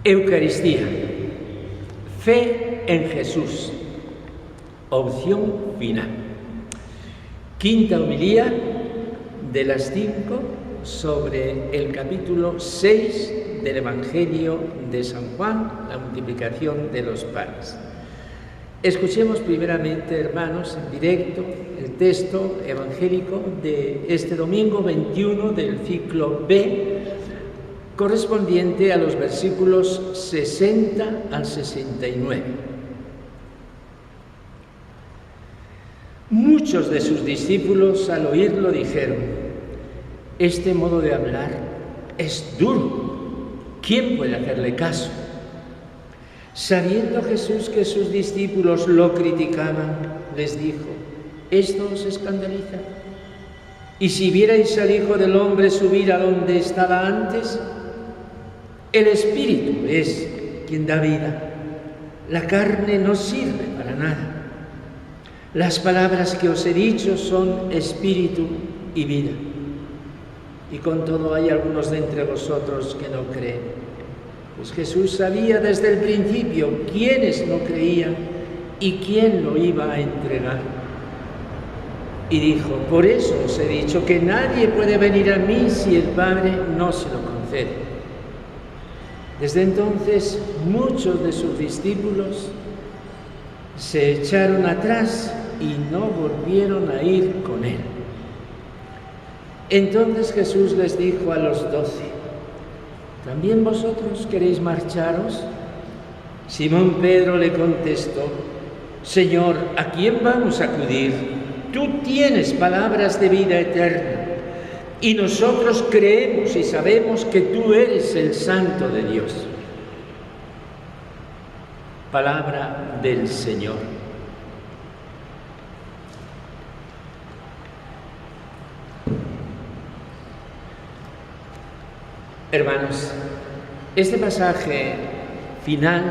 Eucaristía, fe en Jesús, opción final. Quinta homilía de las 5 sobre el capítulo 6 del Evangelio de San Juan, la multiplicación de los panes. Escuchemos primeramente, hermanos, en directo el texto evangélico de este domingo 21 del ciclo B, correspondiente a los versículos 60 al 69. Muchos de sus discípulos al oírlo dijeron: este modo de hablar es duro, ¿quién puede hacerle caso? Sabiendo Jesús que sus discípulos lo criticaban, les dijo: ¿esto os escandaliza? Y si vierais al Hijo del Hombre subir a donde estaba antes, el Espíritu es quien da vida, la carne no sirve para nada. Las palabras que os he dicho son espíritu y vida. Y con todo hay algunos de entre vosotros que no creen. Pues Jesús sabía desde el principio quiénes no creían y quién lo iba a entregar. Y dijo: por eso os he dicho que nadie puede venir a mí si el Padre no se lo concede. Desde entonces muchos de sus discípulos se echaron atrás y no volvieron a ir con él. Entonces Jesús les dijo a los 12: ¿también vosotros queréis marcharos? Simón Pedro le contestó: Señor, ¿a quién vamos a acudir? Tú tienes palabras de vida eterna, y nosotros creemos y sabemos que tú eres el Santo de Dios. Palabra del Señor. Hermanos, este pasaje final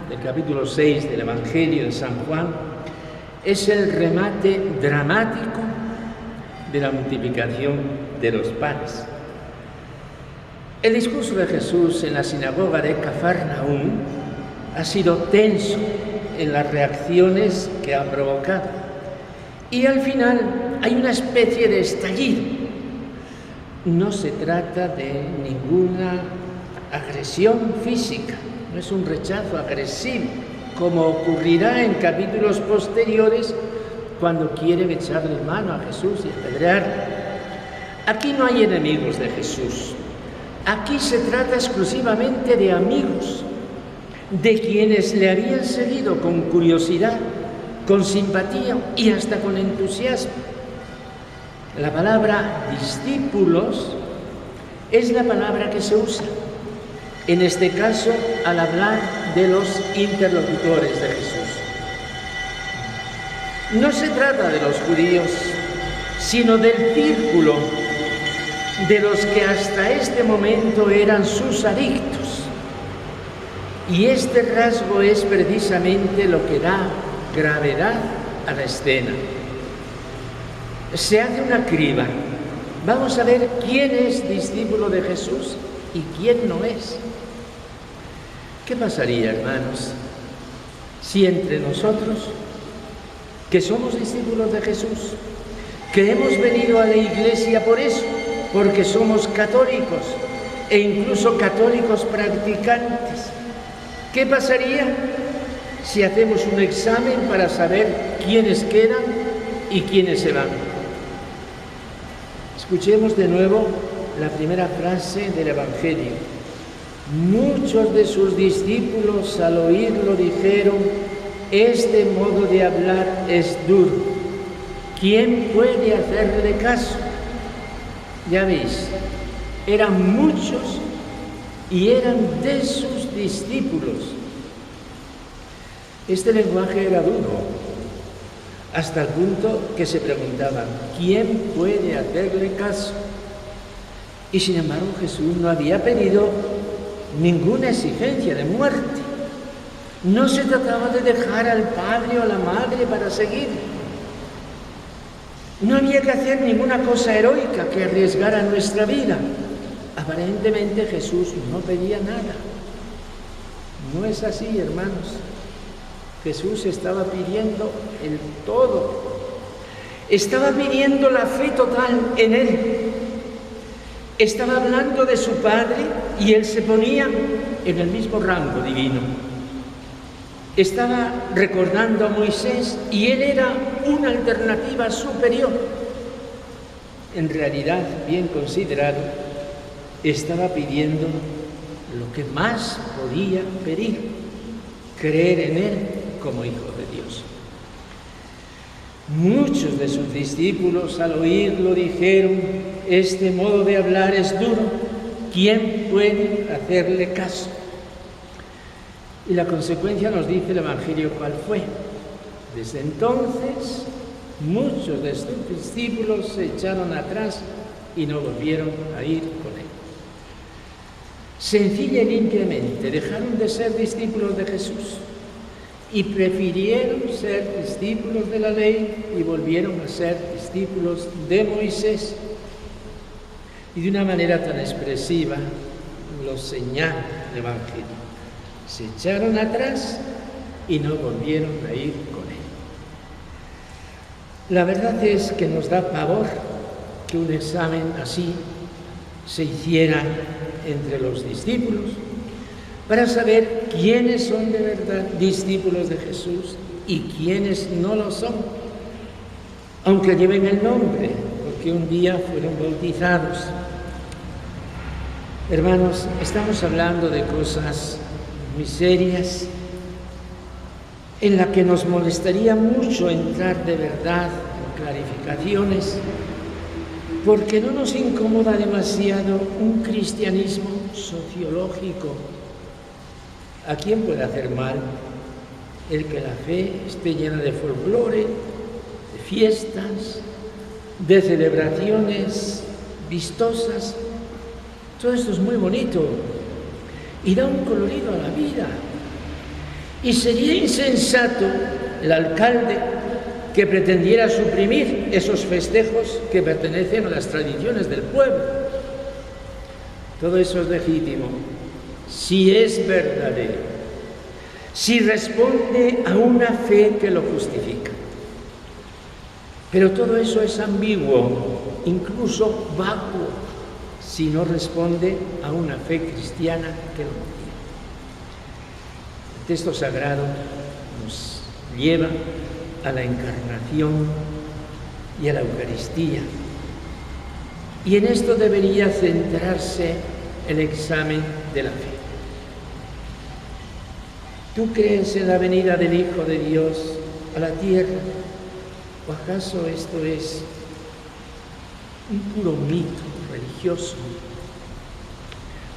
del capítulo 6 del Evangelio de San Juan es el remate dramático de la multiplicación de los panes. El discurso de Jesús en la sinagoga de Cafarnaúm ha sido tenso en las reacciones que ha provocado, y al final hay una especie de estallido. No se trata de ninguna agresión física, no es un rechazo agresivo, como ocurrirá en capítulos posteriores cuando quieren echarle mano a Jesús y apedrearle. Aquí no hay enemigos de Jesús, aquí se trata exclusivamente de amigos, de quienes le habían seguido con curiosidad, con simpatía y hasta con entusiasmo. La palabra discípulos es la palabra que se usa, en este caso, al hablar de los interlocutores de Jesús. No se trata de los judíos, sino del círculo de los que hasta este momento eran sus adictos. Y este rasgo es precisamente lo que da gravedad a la escena. Se hace una criba. Vamos a ver quién es discípulo de Jesús y quién no es. ¿Qué pasaría, hermanos, si entre nosotros, que somos discípulos de Jesús, que hemos venido a la iglesia por eso, porque somos católicos e incluso católicos practicantes, qué pasaría si hacemos un examen para saber quiénes quedan y quiénes se van? Escuchemos de nuevo la primera frase del Evangelio. Muchos de sus discípulos al oírlo dijeron: este modo de hablar es duro, ¿quién puede hacerle caso? Ya veis, eran muchos y eran de sus discípulos. Este lenguaje era duro, hasta el punto que se preguntaban: ¿quién puede hacerle caso? Y sin embargo Jesús no había pedido ninguna exigencia de muerte. No se trataba de dejar al padre o a la madre para seguir. No había que hacer ninguna cosa heroica que arriesgara nuestra vida. Aparentemente Jesús no pedía nada. No es así, hermanos. Jesús estaba pidiendo el todo. Estaba pidiendo la fe total en Él. Estaba hablando de su Padre y Él se ponía en el mismo rango divino. Estaba recordando a Moisés y Él era una alternativa superior. En realidad, bien considerado, estaba pidiendo lo que más podía pedir: creer en Él como Hijo de Dios. Muchos de sus discípulos al oírlo dijeron: este modo de hablar es duro, ¿quién puede hacerle caso? Y la consecuencia nos dice el Evangelio cuál fue. Desde entonces, muchos de sus discípulos se echaron atrás y no volvieron a ir con Él. Sencilla y limpiamente dejaron de ser discípulos de Jesús y prefirieron ser discípulos de la ley y volvieron a ser discípulos de Moisés. Y de una manera tan expresiva lo señala el Evangelio. Se echaron atrás y no volvieron a ir con Él. La verdad es que nos da pavor que un examen así se hiciera entre los discípulos para saber quiénes son de verdad discípulos de Jesús y quiénes no lo son, aunque lleven el nombre, porque un día fueron bautizados. Hermanos, estamos hablando de cosas muy serias en las que nos molestaría mucho entrar de verdad en clarificaciones, porque no nos incomoda demasiado un cristianismo sociológico. ¿A quién puede hacer mal el que la fe esté llena de folclore, de fiestas, de celebraciones vistosas? Todo esto es muy bonito y da un colorido a la vida. Y sería insensato el alcalde que pretendiera suprimir esos festejos que pertenecen a las tradiciones del pueblo. Todo eso es legítimo, si es verdadero, si responde a una fe que lo justifica. Pero todo eso es ambiguo, incluso vacuo, si no responde a una fe cristiana que lo motiva. El texto sagrado nos lleva a la encarnación y a la Eucaristía. Y en esto debería centrarse el examen de la fe. ¿Tú crees en la venida del Hijo de Dios a la tierra? ¿O acaso esto es un puro mito religioso?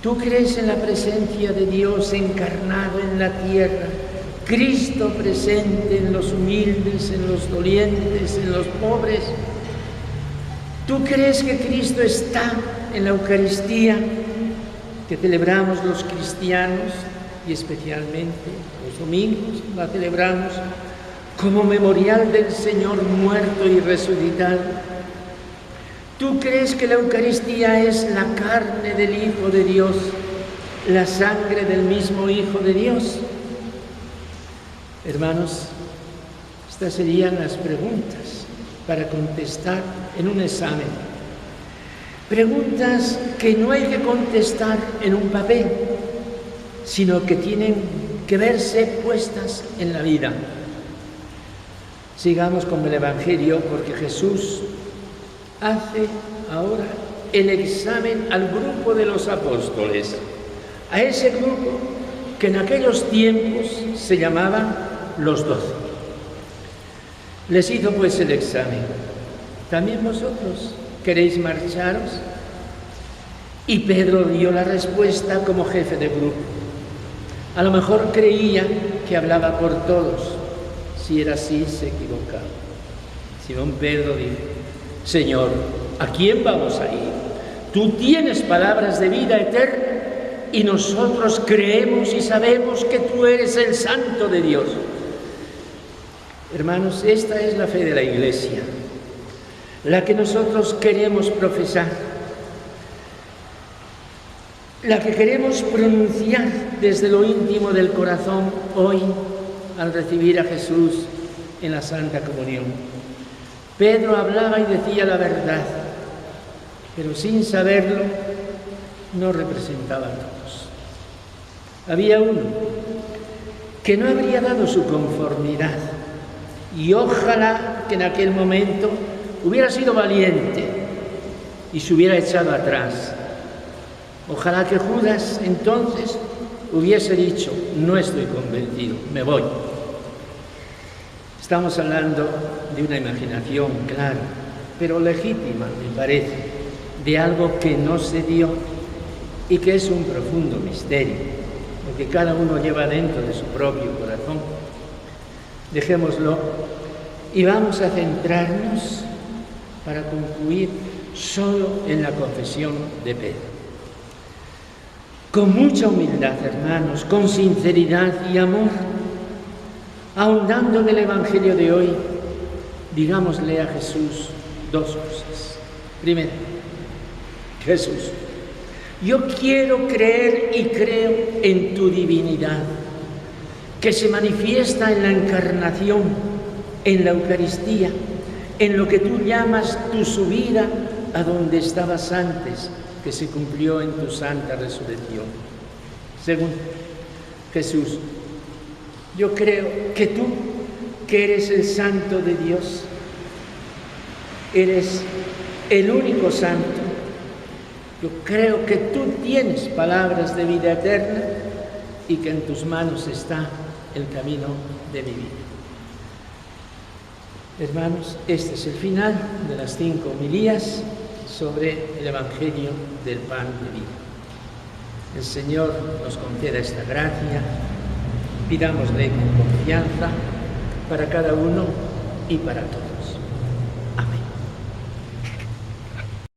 ¿Tú crees en la presencia de Dios encarnado en la tierra, Cristo presente en los humildes, en los dolientes, en los pobres? ¿Tú crees que Cristo está en la Eucaristía que celebramos los cristianos y especialmente los domingos la celebramos como memorial del Señor muerto y resucitado? ¿Tú crees que la Eucaristía es la carne del Hijo de Dios, la sangre del mismo Hijo de Dios? Hermanos, estas serían las preguntas para contestar en un examen. Preguntas que no hay que contestar en un papel, sino que tienen que verse puestas en la vida. Sigamos con el Evangelio, porque Jesús hace ahora el examen al grupo de los apóstoles, a ese grupo que en aquellos tiempos se llamaba los 12. Les hizo pues el examen: ¿también vosotros queréis marcharos? Y Pedro dio la respuesta como jefe de grupo. A lo mejor creía que hablaba por todos. Si era así, se equivocaba. Simón Pedro dijo: Señor, ¿a quién vamos a ir? Tú tienes palabras de vida eterna y nosotros creemos y sabemos que tú eres el Santo de Dios. Hermanos, esta es la fe de la Iglesia, la que nosotros queremos profesar. la que queremos pronunciar desde lo íntimo del corazón hoy al recibir a Jesús en la Santa Comunión. Pedro hablaba y decía la verdad, pero sin saberlo no representaba a todos. Había uno que no habría dado su conformidad y ojalá que en aquel momento hubiera sido valiente y se hubiera echado atrás. Ojalá que Judas entonces hubiese dicho: no estoy convencido, me voy. Estamos hablando de una imaginación, claro, pero legítima, me parece, de algo que no se dio y que es un profundo misterio, lo que cada uno lleva dentro de su propio corazón. Dejémoslo y vamos a centrarnos para concluir solo en la confesión de Pedro. Con mucha humildad, hermanos, con sinceridad y amor, ahondando en el Evangelio de hoy, digámosle a Jesús dos cosas. Primero, Jesús, yo quiero creer y creo en tu divinidad, que se manifiesta en la encarnación, en la Eucaristía, en lo que tú llamas tu subida a donde estabas antes, que se cumplió en tu santa resurrección. Segundo, Jesús, yo creo que tú, que eres el Santo de Dios, eres el único Santo. Yo creo que tú tienes palabras de vida eterna y que en tus manos está el camino de mi vida. Hermanos, este es el final de las 5 homilías sobre el Evangelio del pan de vida. El Señor nos conceda esta gracia, pidámosle con confianza para cada uno y para todos.